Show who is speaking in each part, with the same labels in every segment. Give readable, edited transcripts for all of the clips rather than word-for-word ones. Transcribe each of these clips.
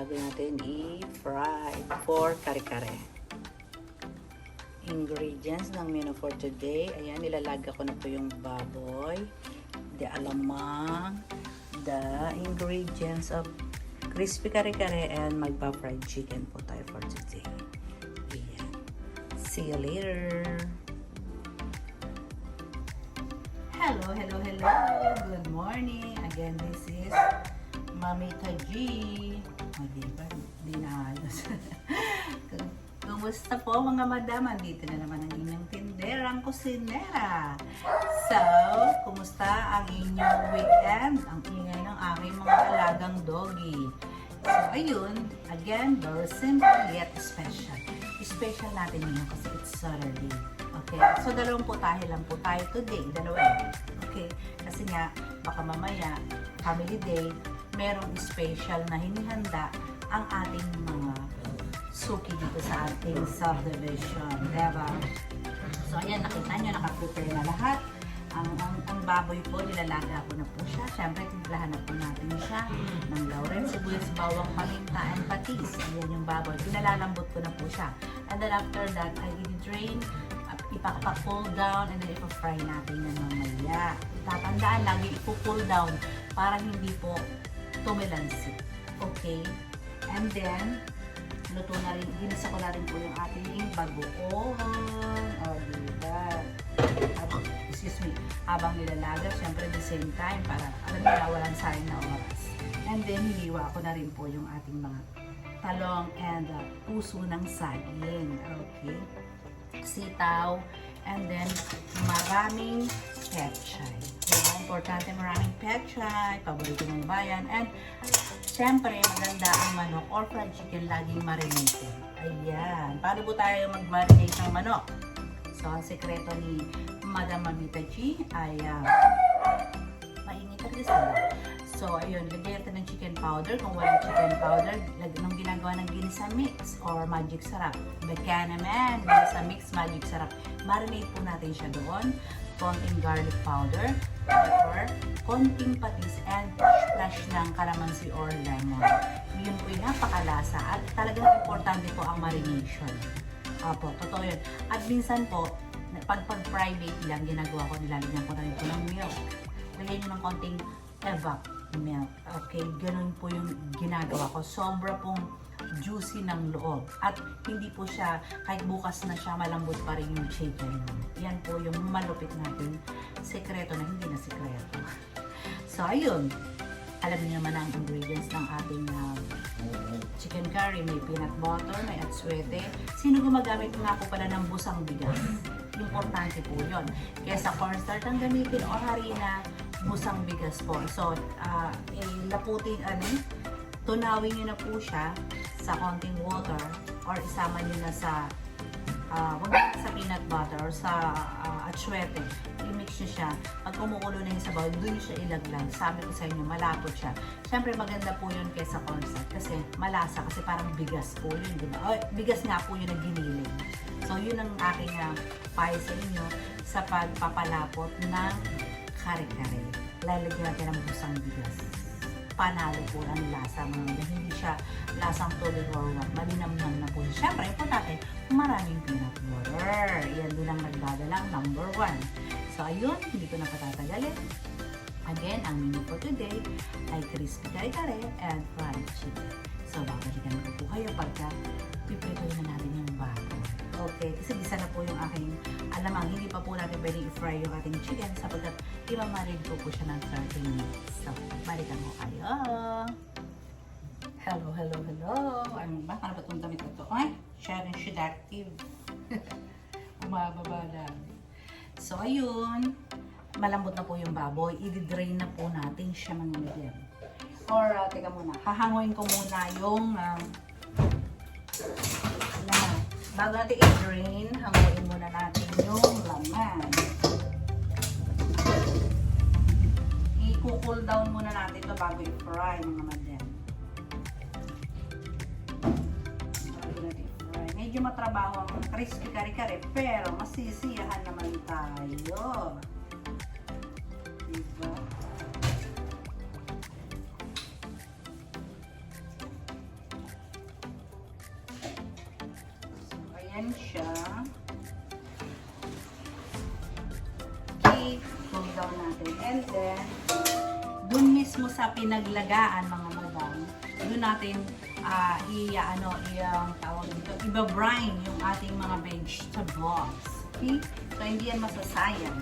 Speaker 1: bago natin i-fry for kare-kare. Ingredients ng menu for today. Ayan, nilalaga ko na po yung baboy, the alamang, the ingredients of crispy kare-kare, and magpa-fried chicken po tayo for today. Ayan. See you later! Hello, hello, hello! Good morning! Again, this is Mamita G. O, diba? Di na halos. Kumusta po mga madam? Andito na naman ang inyong tinderang kusinera. So, kumusta ang inyong weekend? Ang ingay ng aking mga alagang doggy. So, ayun. Again, very simple yet special. Special natin yun kasi it's Saturday. Okay? So, dalawang putahe lang po tayo today. Dalawa. Okay? Kasi nga, baka mamaya, family day, merong special na hinihanda ang ating mga suki dito sa ating subdivision. Diba? So, ayan, nakita nyo, nakaprepare na lahat. Ang baboy po, nilalaga ko na po siya. Siyempre, timplahan na po natin siya ng laurel, sibuyas, bawang, paminta, and patis. Ayan yung baboy. Pinalalambot ko na po siya. And then after that, I i-drain, ipa-cool down, and then ipa-fry natin na mamaya. Tatandaan, lagi ipo-cool down para hindi po tumilansik. Okay? And then, luto na rin, ginisa ko na rin po yung ating bagoong. O, diba? Excuse me, habang nilalaga, syempre the same time, para alam nila walang sayang na oras. And then, hiniwa ko na rin po yung ating mga talong and puso ng saging. Okay? Sitaw, and then maraming pechay. Diba? Importante maraming pechay, paborito ng bayan, and syempre, maganda ang manok or fried chicken laging marinated. Ayan. Paano po tayo mag-marinate ng manok? So, ang sekreto ni Madam Mamita G ay mainit ang disala. So, ayun, lagyan natin ng chicken powder. Kung walang chicken powder, nung ginagawa ng ginisa mix or magic sarap. Becanaman, ginisa mix, magic sarap. Marinate po natin siya doon. Konting garlic powder, pepper, konting patis, and splash ng calamansi or lemon. Yun po yung napakalasa at talagang importante po ang marination. Opo, totoo yun. At minsan po, pag-private lang, ginagawa ko, nilalagyan ko na rin po ng milk. Lagyan nyo ng konting evap milk. Okay, ganun po yung ginagawa ko. Sobra pong juicy ng loob. At hindi po siya, kahit bukas na siya, malambot pa rin yung chicken. Yan po yung malupit natin sekreto na hindi na sekreto. So, ayun. Alam niyo naman ang ingredients ng ating chicken curry. May peanut butter, may atsuete. Sino gumagamit nga po pala ng busang bigas? Importante po yun. Kaya sa cornstarch ang gamitin o harina, busang bigas po. So, laputin, tunawin nyo na po siya sa konting water or isama nyo na sa wag sa peanut butter or sa atsuete. I-mix nyo siya. Pag kumukulo na yung sabaw, doon nyo siya ilaglag. Sabi ko sa inyo, malapot siya. Siyempre, maganda po yun kaysa cornstarch kasi malasa kasi parang bigas po yun. Diba? O, bigas nga po yun na giniling. So, yun ang aking payo sa inyo sa pagpapalapot ng kare-kare. Lalagyan natin ng busang bigas. Panalo po ang lasa mga hindi siya lasang tubig or what. Malinamnam na po siya. Siyempre, importante, maraming peanut butter. Yan din ang nagdadalang number 1. So, ayun, hindi ko na patatagalin. Again, ang menu for today ay crispy kare-kare and fried chicken. So, babalikan ko po kayo pagka pipritoy na natin yung bago. Okay, kasi isa na po yung aking alamang. Hindi pa po natin pwedeng i-fry yung ating chicken sapagkat i-marinate ko po siya ng 30 minutes. So, balikan ko kayo. Hello, hello, hello. Ano ba? Ano ba itong damit na ito? Ay, sharing seductive. Umababa lang. So, ayun. Malambot na po yung baboy. I-drain na po natin siya mga medyan. Or, teka muna. Hahanguin ko muna yung bago natin i-drain, hanguin muna natin yung laman. I-cool down muna natin ito bago i-fry mga madyan. Bago natin i-fry. Medyo matrabaho ang crispy kare-kare, pero masisiyahan naman tayo. Diba? natin siya. Okay, cool down natin. And then, dun mismo sa pinaglagaan mga madam, dun natin i-brine yung ating mga vegetables. Okay? So, hindi yan masasayang.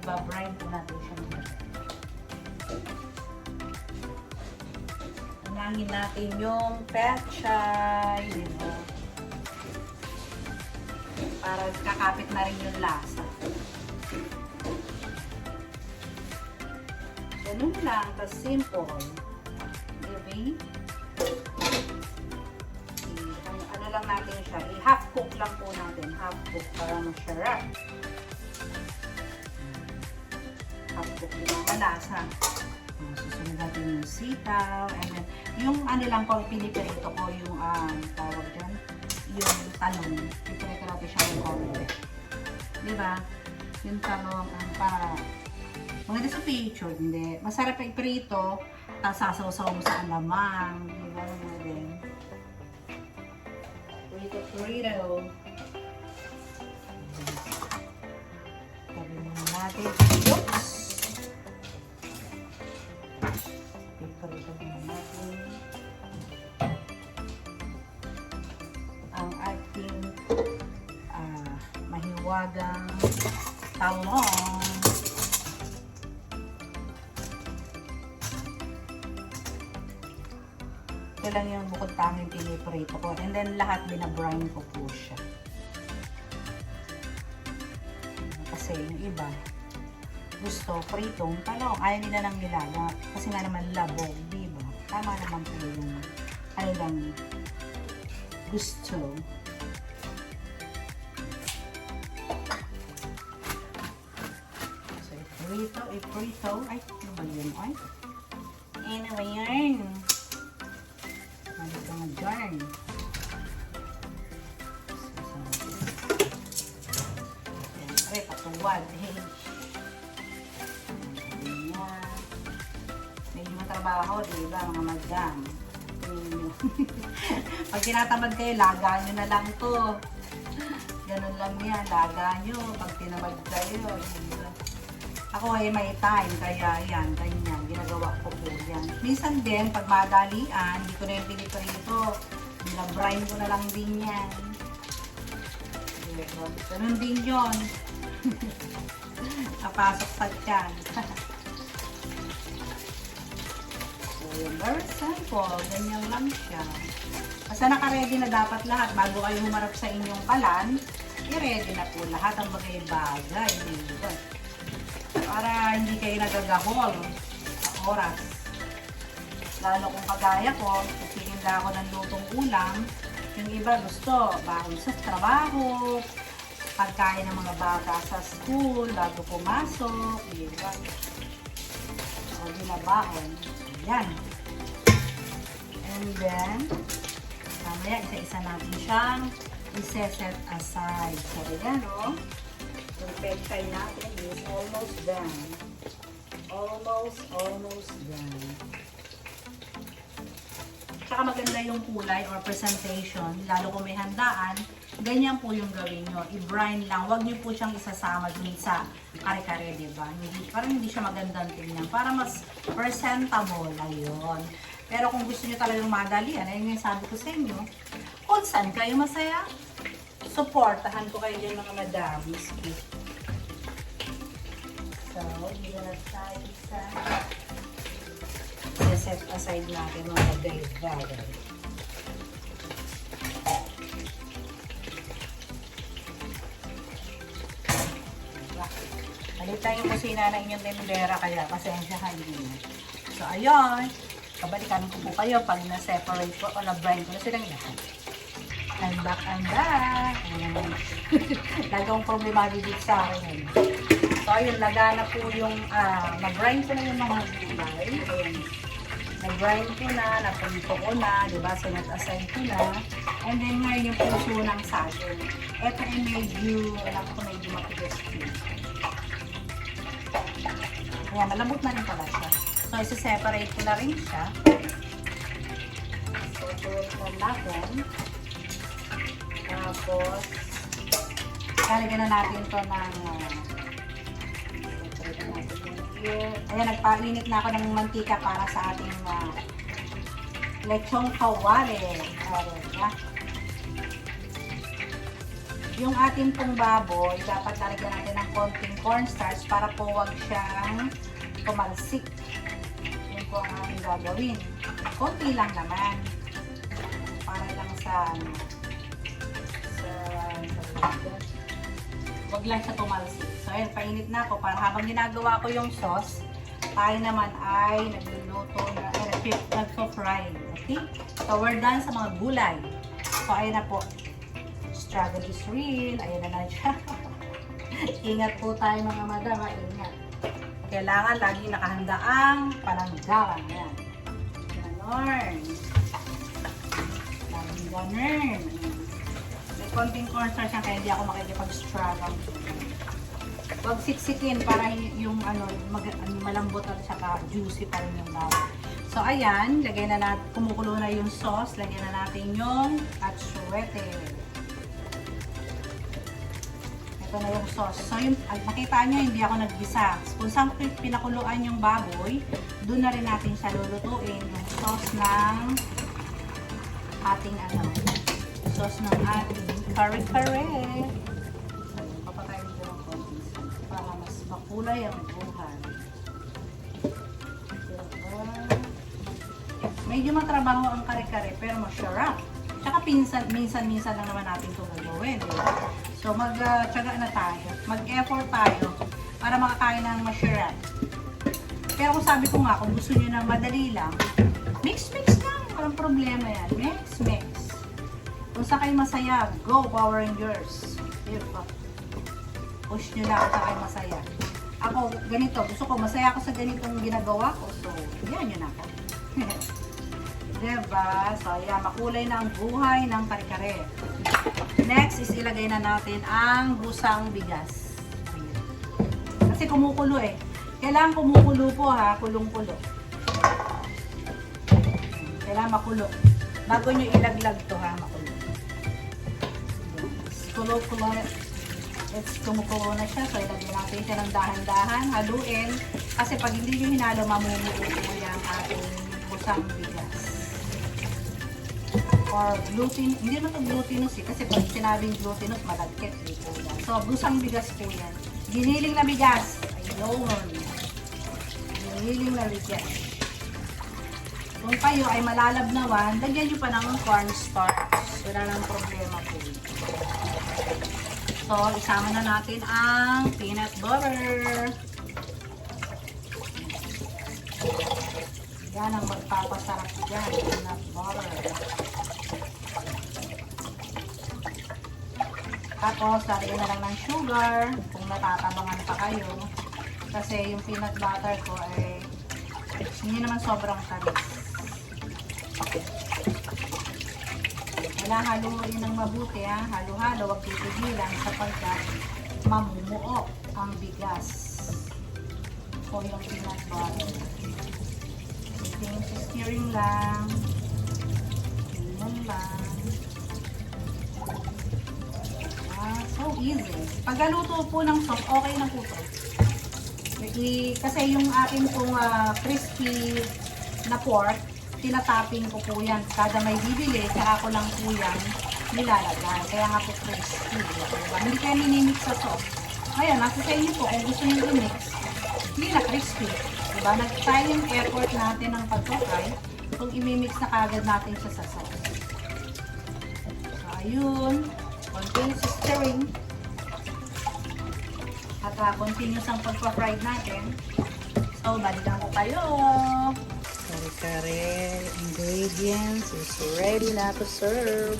Speaker 1: I-brine po natin siya. Unangin natin yung pechay. Diba? Para kakapit na rin yung lasa. Ganun lang, tas simple. Okay? Ano lang natin siya, i-half cook lang po natin. Half cook para masarap. Half cook din ang malasa. Susunod natin yung sitaw. And then, yung ano lang ko, pinipirito ko yung tawag dyan, yung talong. Pinipirito natin siya ng konti. Diba? Yung talong, para maganda sa picture, hindi. Masarap yung prito, tapos sasaw-saw mo sa alamang. Diba? Prito. Tabi muna natin. Oops! Prito muna natin. Ang ating mahiwagang talong. Ito lang yung bukod tanging piniprito ko. And then lahat binabrine ko po siya. Kasi yung iba, gusto pritong talong. Ayaw nila ng nilaga. Kasi nga naman labog, diba? Tama naman po yung ano lang gusto. So, iprito. Ay, ano ba yun? Ay, ano ba yun? Ano ka nga dyan? Siyempre, patuwad. Medyo matrabaho, diba mga madam? Pag tinatamad kayo, laga nyo na lang to. Ganun lang yan, laga nyo. Pag tinamad kayo, diba? Ako ay may time, kaya yan, ganyan, ginagawa ko po yan. Minsan din, pag madalian, hindi ko na yung piniprito. Binabrine ko na lang din yan. Ganun din yun. Kapasok sa tiyan. So, very simple. Ganyan lang siya. Basta naka-ready na dapat lahat. Bago kayo humarap sa inyong kalan, i-ready na po lahat ang bagay-bagay. Diba? Para hindi kayo nagagahol sa oras. Lalo kung kagaya ko, titinda ako ng lutong ulam, yung iba gusto, baon sa trabaho, pagkain ng mga bata sa school, bago pumasok, diba? O, binabaon. Yan. And then, mamaya isa-isa natin siyang isa-set aside. So, yan o. Yung pechay natin is almost done. Almost done. Tsaka maganda yung kulay or presentation, lalo kung may handaan, ganyan po yung gawin nyo. I-brine lang. Huwag nyo po siyang isasama dun sa kare-kare, diba? Parang hindi siya magandang tingnan. Para mas presentable, ayun. Pero kung gusto nyo talagang madalian, ayun yung sabi ko sa inyo, kung saan kayo masaya, supportahan ko kayo dyan mga madam. So, dito na tayo sa set aside natin mga bagay-bagay. Halita yung kusina na inyong tindera kaya pasensyahan din. So, ayun. Kabalikan ko po kayo pag na-separate ko o na-brine ko na silang lahat. I'm back. Lagong problema dito sa akin. So, ayun, laga na po yung, nag-brine ko na yung mga gulay. Ayun. Nag-brine ko na, napunto ko na, diba? So, nag-assign ko na. And then, ngayon yung puso ng saging. Ito ay medyo, alam ko medyo matigas din. Kaya malambot na rin pala siya. So, isa-separate ko na rin siya. So, separate na natin. Tapos, lalagyan na natin to ng ayan, nagpainit na ako ng mantika para sa ating lechong kawali. Ayan. Yung ating pong baboy, dapat lalagyan natin ng konting cornstarch para po wag siyang tumalsik. Yun po ang ating gagawin. Konti lang naman. Para lang sa wag lang siya tumalsik. So, ayan, painit na ako para habang ginagawa ko yung sauce, tayo naman ay nagluluto na, nagso-fry. Okay? So, we're done sa mga gulay. So, ayan na po. Struggle is real. Ayan na siya. Ingat po tayo mga madam. Ingat. Kailangan lagi nakahanda ang pananggawan. Ayan. Ganon. Laging ganon. May konting cornstarch yan kaya hindi ako makikipag-struggle. Huwag siksikin para yung malambot at saka juicy pa rin yung bawang. So ayan, lagay na natin, kumukulo na yung sauce, lagyan na natin yung atsuete. Ito na yung sauce. So yung, nakita nyo, hindi ako naggisa. Kung saan pinakuluan yung baboy, doon na rin natin siya lulutuin. Yung sauce ng ating sauce ng ating kare-kare. Kulay ang buhay. Medyo matrabaho ang kare-kare pero masarap. Tsaka minsan lang naman natin ito gagawin. So mag-tsaga na tayo. Mag-effort tayo para makakain ng masarap. Pero kung sabi ko nga, kung gusto nyo na madali lang, mix lang. Walang problema yan. Mix. Kung sa kayo masaya, go Power Rangers. Diba? Push nyo lang kung sa kayo masaya. Ako, ganito. Gusto ko, masaya ako sa ganitong ginagawa ko. So, yan yun ako. Diba? So, yan. Makulay na ang buhay ng kare-kare. Next is ilagay na natin ang busang bigas. Ayan. Kasi kumukulo eh. Kailangan kumukulo po ha. Kulong-kulo. Kailangan makulo. Bago nyo ilaglag to ha. Makulo. Kulo-kulo. Kumukulo na siya. So, ilagyan natin siya ng dahan-dahan. Haluin. Kasi pag hindi nyo hinalo, mamumuo po yung ating busang bigas. Or gluten. Hindi naman ito glutinous eh. Kasi pag sinabing glutinous, malagkit dito yan. So, busang bigas po yan. Giniling na bigas. Ayun. Giniling na bigas. Kung kayo ay malalabnawan, lagyan nyo pa ng cornstarch. Wala nang problema po. So, isama na natin ang peanut butter. Yan ang magpapasarap dyan, peanut butter. Tapos, lagyan na lang ng sugar kung natatabangan pa kayo. Kasi yung peanut butter ko ay hindi naman sobrang tamis. Kailangan haluin ng mabuti ha. Halo-halo, huwag titigilan sapagkat mamumuo ang bigas. O yung peanut butter. Stirring lang. Tingnan lang. So easy. Pagkaluto po ng sauce, okay na po ito. Kasi yung ating pong crispy na pork, tinatapping ko po yan. Kada may bibili, kaya ako lang po yan nilalagay. Kaya nga po crispy. Diba? Hindi kaya minimix sa sauce. Ayan, nasa sa inyo po kung gusto nyo i-mix. Hindi na crispy. Diba? Nag-try yung effort natin ng pag-fry kung i-mix na kagad natin siya sa sauce. So, ayun. Continuous stirring. At continuous ang pag-fry natin. So, balikan ko kayo. Kare-kare ingredients is ready na to serve.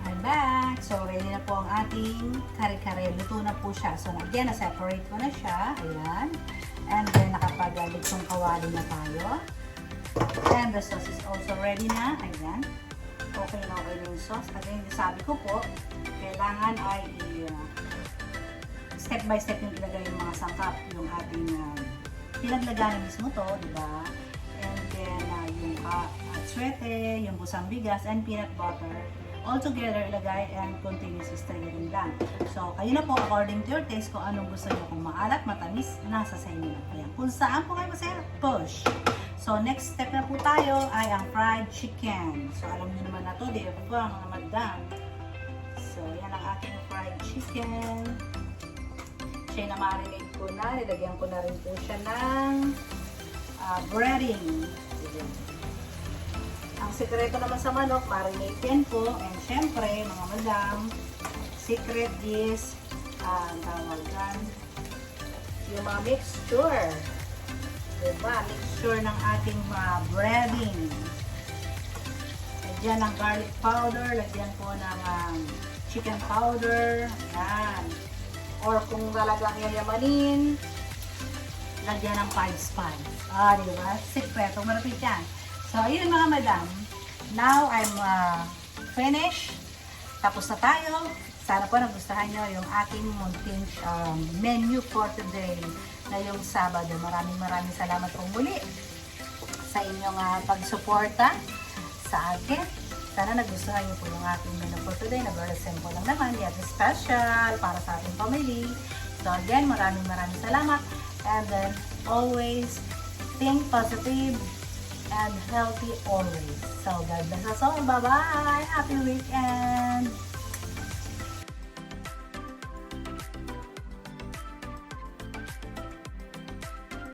Speaker 1: I'm back. So, ready na po ang ating kare-kare. Luto na po siya. So, again, na-separate ko na siya. Ayan. And then, nakapag-litsong kawali na tayo. And the sauce is also ready na. Ayan. Okay na okay yung sauce. Again, sabi ko po, kailangan ay step by step yung ilagay yung mga sangkap, yung ating pinaglagay na mismo to, di ba? And then yung aswete, yung busang bigas, and peanut butter. All together, ilagay and continuous stirring lang. So, kayo na po, according to your taste, kung anong gusto nyo. Kung maalat, matamis, nasa sa inyo na po yan. Kung saan po kayo masaya, push. So, next step na po tayo ay ang fried chicken. So, alam nyo naman na to, di ba, mga madam. So, yan ang ating fried chicken. Siya na marinate ko na. Nilagyan ko na rin po siya ng breading. Ang sekreto naman sa manok, marinate yan po. And syempre, mga madam, secret is, tawag yan, yung mga mixture. Diba? Mixture ng ating breading. Lagyan ng garlic powder, lagyan po ng chicken powder. Yan. Or kung talagang yayamanin, lagyan ng 5 spice. Diba? Sekreto, malapit yan. So, ayun mga madam. Now, I'm finished. Tapos na tayo. Sana po nagustuhan nyo yung aking munting menu for today na yung Sabado. Maraming salamat po muli sa inyong pagsuporta sa akin. Sana nagustuhan nyo po yung aking menu for today na very simple lang naman. Yet special para sa ating family. So again, maraming salamat. And then, always think positive and healthy always. So, God bless us all. Bye-bye! Happy weekend!